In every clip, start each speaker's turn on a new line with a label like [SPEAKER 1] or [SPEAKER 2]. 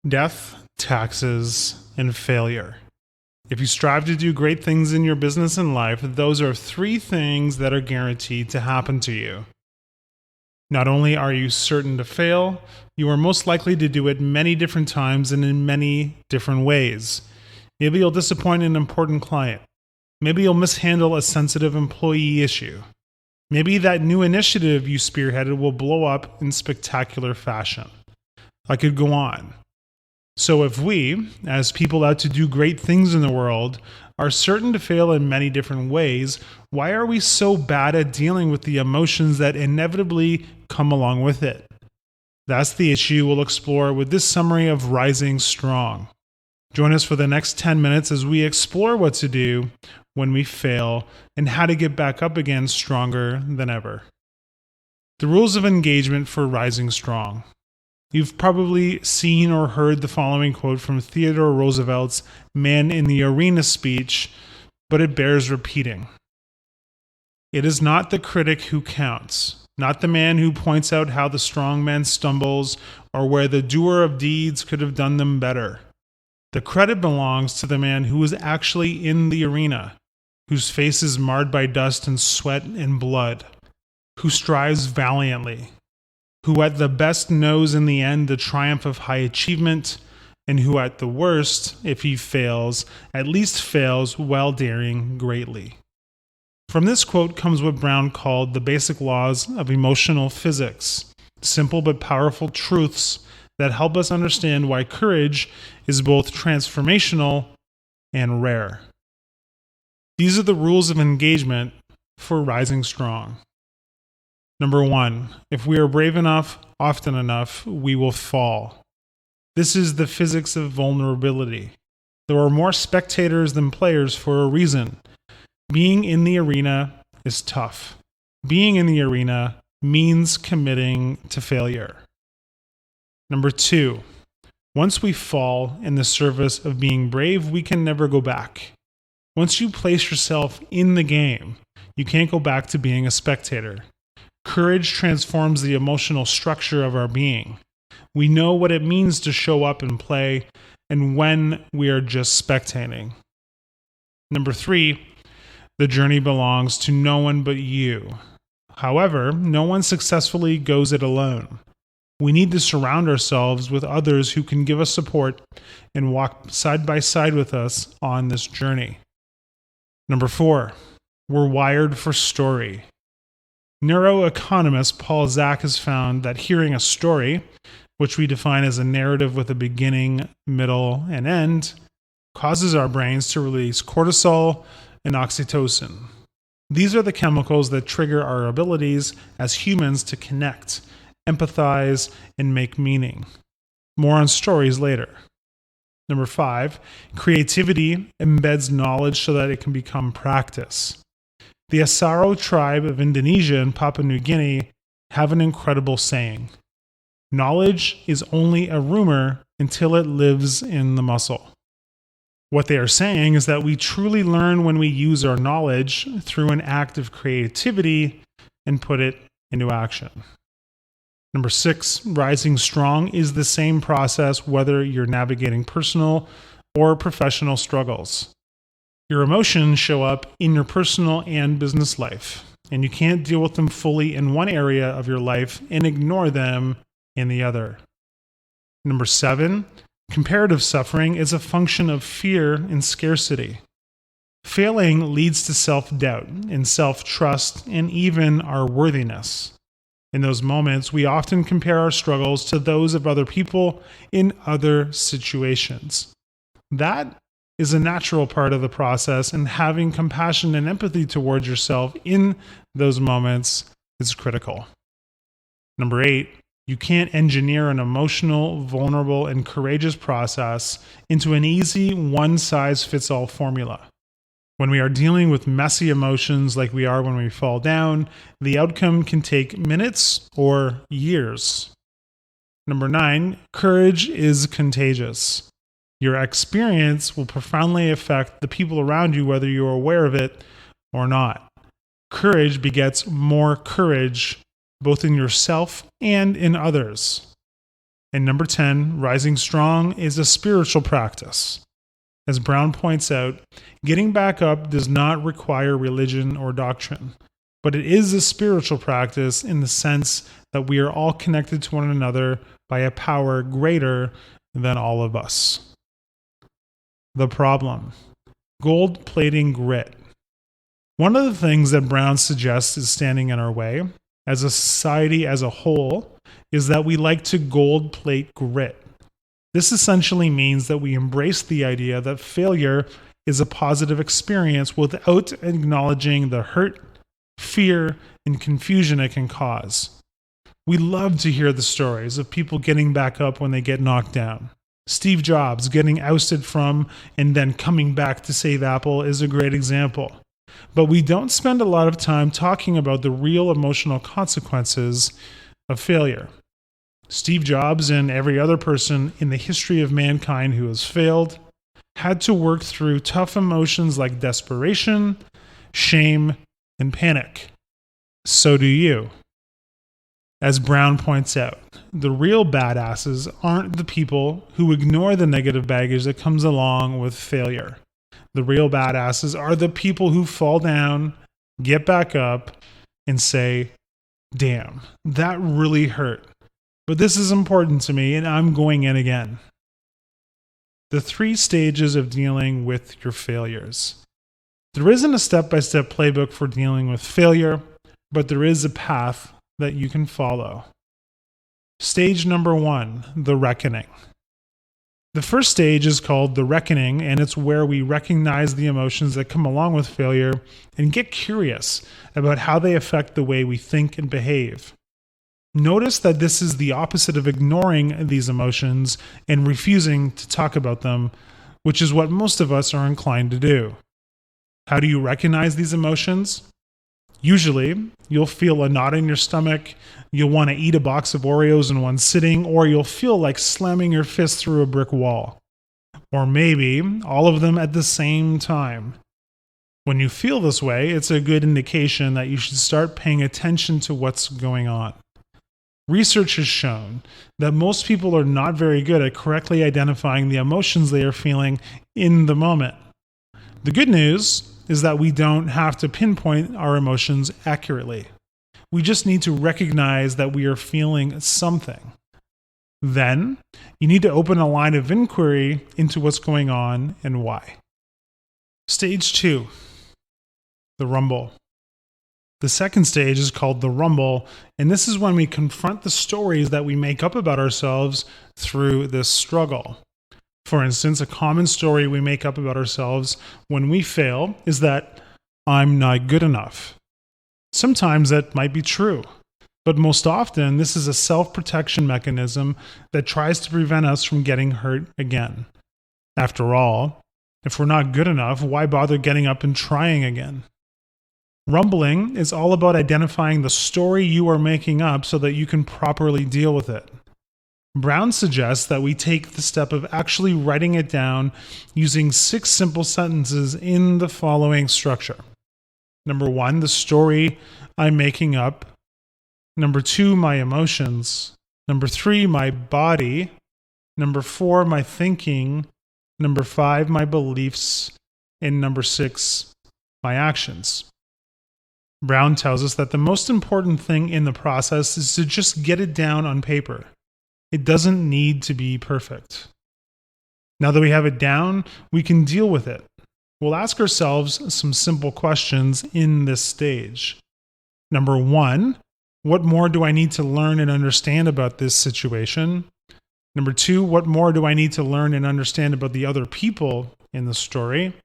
[SPEAKER 1] Death, taxes, and failure. If you strive to do great things in your business and life, those are three things that are guaranteed to happen to you. Not only are you certain to fail, you are most likely to do it many different times and in many different ways. Maybe you'll disappoint an important client. Maybe you'll mishandle a sensitive employee issue. Maybe that new initiative you spearheaded will blow up in spectacular fashion. I could go on. So if we, as people out to do great things in the world, are certain to fail in many different ways, why are we so bad at dealing with the emotions that inevitably come along with it? That's the issue we'll explore with this summary of Rising Strong. Join us for the next 10 minutes as we explore what to do when we fail and how to get back up again stronger than ever. The rules of engagement for Rising Strong. You've probably seen or heard the following quote from Theodore Roosevelt's Man in the Arena speech, but it bears repeating. It is not the critic who counts, not the man who points out how the strong man stumbles or where the doer of deeds could have done them better. The credit belongs to the man who is actually in the arena, whose face is marred by dust and sweat and blood, who strives valiantly, who at the best knows in the end the triumph of high achievement, and who at the worst, if he fails, at least fails while daring greatly. From this quote comes what Brown called the basic laws of emotional physics, simple but powerful truths that help us understand why courage is both transformational and rare. These are the rules of engagement for Rising Strong. Number 1, if we are brave enough, often enough, we will fall. This is the physics of vulnerability. There are more spectators than players for a reason. Being in the arena is tough. Being in the arena means committing to failure. Number 2, once we fall in the service of being brave, we can never go back. Once you place yourself in the game, you can't go back to being a spectator. Courage transforms the emotional structure of our being. We know what it means to show up and play, and when we are just spectating. Number 3, the journey belongs to no one but you. However, no one successfully goes it alone. We need to surround ourselves with others who can give us support and walk side by side with us on this journey. Number 4, we're wired for story. Neuroeconomist Paul Zak has found that hearing a story, which we define as a narrative with a beginning, middle, and end, causes our brains to release cortisol and oxytocin. These are the chemicals that trigger our abilities as humans to connect, empathize, and make meaning. More on stories later. Number 5, creativity embeds knowledge so that it can become practice. The Asaro tribe of Indonesia and Papua New Guinea have an incredible saying. Knowledge is only a rumor until it lives in the muscle. What they are saying is that we truly learn when we use our knowledge through an act of creativity and put it into action. Number 6, rising strong is the same process whether you're navigating personal or professional struggles. Your emotions show up in your personal and business life, and you can't deal with them fully in one area of your life and ignore them in the other. Number 7, comparative suffering is a function of fear and scarcity. Failing leads to self-doubt and self-trust and even our worthiness. In those moments, we often compare our struggles to those of other people in other situations. That is a natural part of the process, and having compassion and empathy towards yourself in those moments is critical. Number 8, you can't engineer an emotional, vulnerable, and courageous process into an easy one-size-fits-all formula. When we are dealing with messy emotions like we are when we fall down, the outcome can take minutes or years. Number 9, courage is contagious. Your experience will profoundly affect the people around you, whether you're aware of it or not. Courage begets more courage, both in yourself and in others. And number 10, rising strong is a spiritual practice. As Brown points out, getting back up does not require religion or doctrine, but it is a spiritual practice in the sense that we are all connected to one another by a power greater than all of us. The problem: gold plating grit. One of the things that Brown suggests is standing in our way, as a society as a whole, is that we like to gold plate grit. This essentially means that we embrace the idea that failure is a positive experience without acknowledging the hurt, fear, and confusion it can cause. We love to hear the stories of people getting back up when they get knocked down. Steve Jobs getting ousted from and then coming back to save Apple is a great example. But we don't spend a lot of time talking about the real emotional consequences of failure. Steve Jobs and every other person in the history of mankind who has failed had to work through tough emotions like desperation, shame, and panic. So do you. As Brown points out, the real badasses aren't the people who ignore the negative baggage that comes along with failure. The real badasses are the people who fall down, get back up, and say, "Damn, that really hurt. But this is important to me, and I'm going in again." The 3 stages of dealing with your failures. There isn't a step-by-step playbook for dealing with failure, but there is a path that you can follow. Stage number 1, the reckoning. The first stage is called the reckoning, and it's where we recognize the emotions that come along with failure and get curious about how they affect the way we think and behave. Notice that this is the opposite of ignoring these emotions and refusing to talk about them, which is what most of us are inclined to do. How do you recognize these emotions? Usually, you'll feel a knot in your stomach, you'll want to eat a box of Oreos in one sitting, or you'll feel like slamming your fist through a brick wall. Or maybe all of them at the same time. When you feel this way, it's a good indication that you should start paying attention to what's going on. Research has shown that most people are not very good at correctly identifying the emotions they are feeling in the moment. The good news is that we don't have to pinpoint our emotions accurately. We just need to recognize that we are feeling something. Then, you need to open a line of inquiry into what's going on and why. Stage 2, the rumble. The second stage is called the rumble, and this is when we confront the stories that we make up about ourselves through this struggle. For instance, a common story we make up about ourselves when we fail is that I'm not good enough. Sometimes that might be true, but most often this is a self-protection mechanism that tries to prevent us from getting hurt again. After all, if we're not good enough, why bother getting up and trying again? Rumbling is all about identifying the story you are making up so that you can properly deal with it. Brown suggests that we take the step of actually writing it down using 6 simple sentences in the following structure. Number 1, the story I'm making up. Number 2, my emotions. Number 3, my body. Number 4, my thinking. Number 5, my beliefs. And number 6, my actions. Brown tells us that the most important thing in the process is to just get it down on paper. It doesn't need to be perfect. Now that we have it down, we can deal with it. We'll ask ourselves some simple questions in this stage. Number 1, what more do I need to learn and understand about this situation? Number 2, what more do I need to learn and understand about the other people in the story?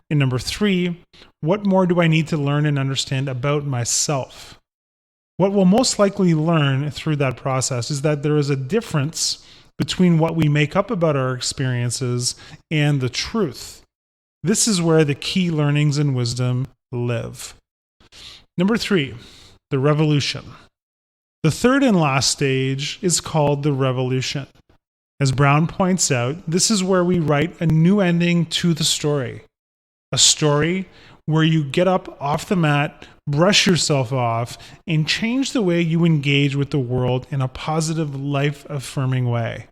[SPEAKER 1] And number 3, what more do I need to learn and understand about myself? What we'll most likely learn through that process is that there is a difference between what we make up about our experiences and the truth. This is where the key learnings and wisdom live. Number 3, the revolution. The third and last stage is called the revolution. As Brown points out, this is where we write a new ending to the story. A story where you get up off the mat, brush yourself off, and change the way you engage with the world in a positive, life-affirming way.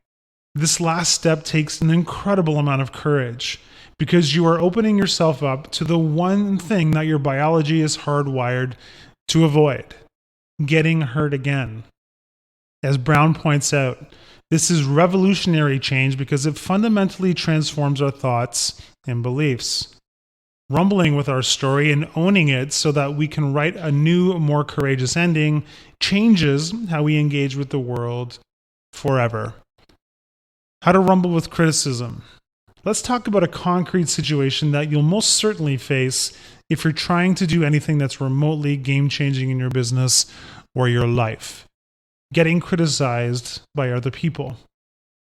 [SPEAKER 1] This last step takes an incredible amount of courage because you are opening yourself up to the one thing that your biology is hardwired to avoid: getting hurt again. As Brown points out, this is revolutionary change because it fundamentally transforms our thoughts and beliefs. Rumbling with our story and owning it so that we can write a new, more courageous ending changes how we engage with the world forever. How to rumble with criticism. Let's talk about a concrete situation that you'll most certainly face if you're trying to do anything that's remotely game-changing in your business or your life. Getting criticized by other people,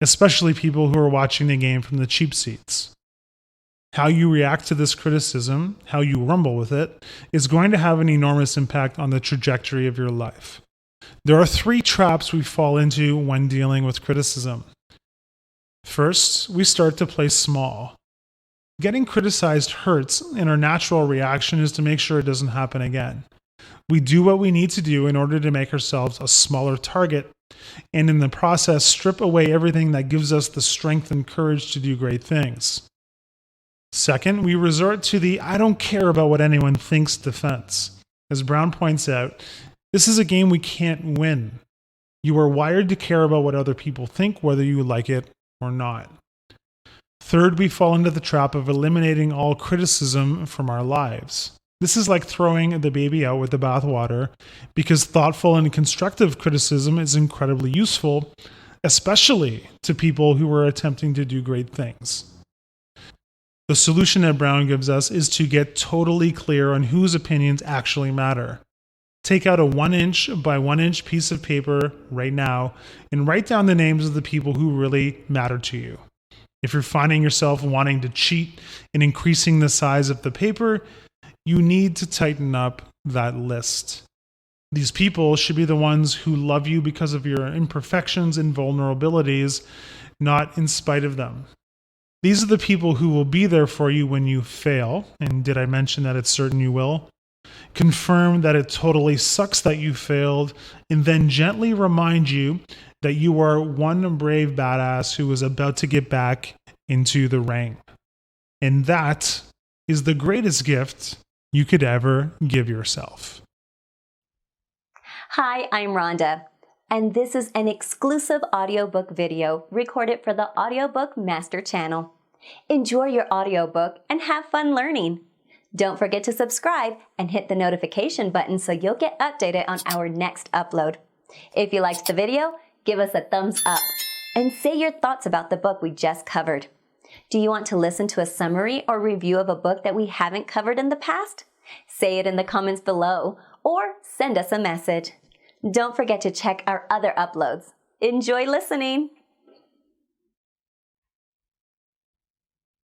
[SPEAKER 1] especially people who are watching the game from the cheap seats. How you react to this criticism, how you rumble with it, is going to have an enormous impact on the trajectory of your life. There are 3 traps we fall into when dealing with criticism. First, we start to play small. Getting criticized hurts, and our natural reaction is to make sure it doesn't happen again. We do what we need to do in order to make ourselves a smaller target, and in the process, strip away everything that gives us the strength and courage to do great things. Second, we resort to the "I don't care about what anyone thinks" defense. As Brown points out, this is a game we can't win. You are wired to care about what other people think, whether you like it or not. Third, we fall into the trap of eliminating all criticism from our lives. This is like throwing the baby out with the bathwater, because thoughtful and constructive criticism is incredibly useful, especially to people who are attempting to do great things. The solution that Brown gives us is to get totally clear on whose opinions actually matter. Take out a 1-inch by 1-inch piece of paper right now and write down the names of the people who really matter to you. If you're finding yourself wanting to cheat and increasing the size of the paper, you need to tighten up that list. These people should be the ones who love you because of your imperfections and vulnerabilities, not in spite of them. These are the people who will be there for you when you fail, and did I mention that it's certain you will? Confirm that it totally sucks that you failed, and then gently remind you that you are one brave badass who is about to get back into the ring. And that is the greatest gift you could ever give yourself.
[SPEAKER 2] Hi, I'm Rhonda, and this is an exclusive audiobook video recorded for the Audiobook Master channel. Enjoy your audiobook and have fun learning. Don't forget to subscribe and hit the notification button so you'll get updated on our next upload. If you liked the video, give us a thumbs up and say your thoughts about the book we just covered. Do you want to listen to a summary or review of a book that we haven't covered in the past? Say it in the comments below or send us a message. Don't forget to check our other uploads. Enjoy listening!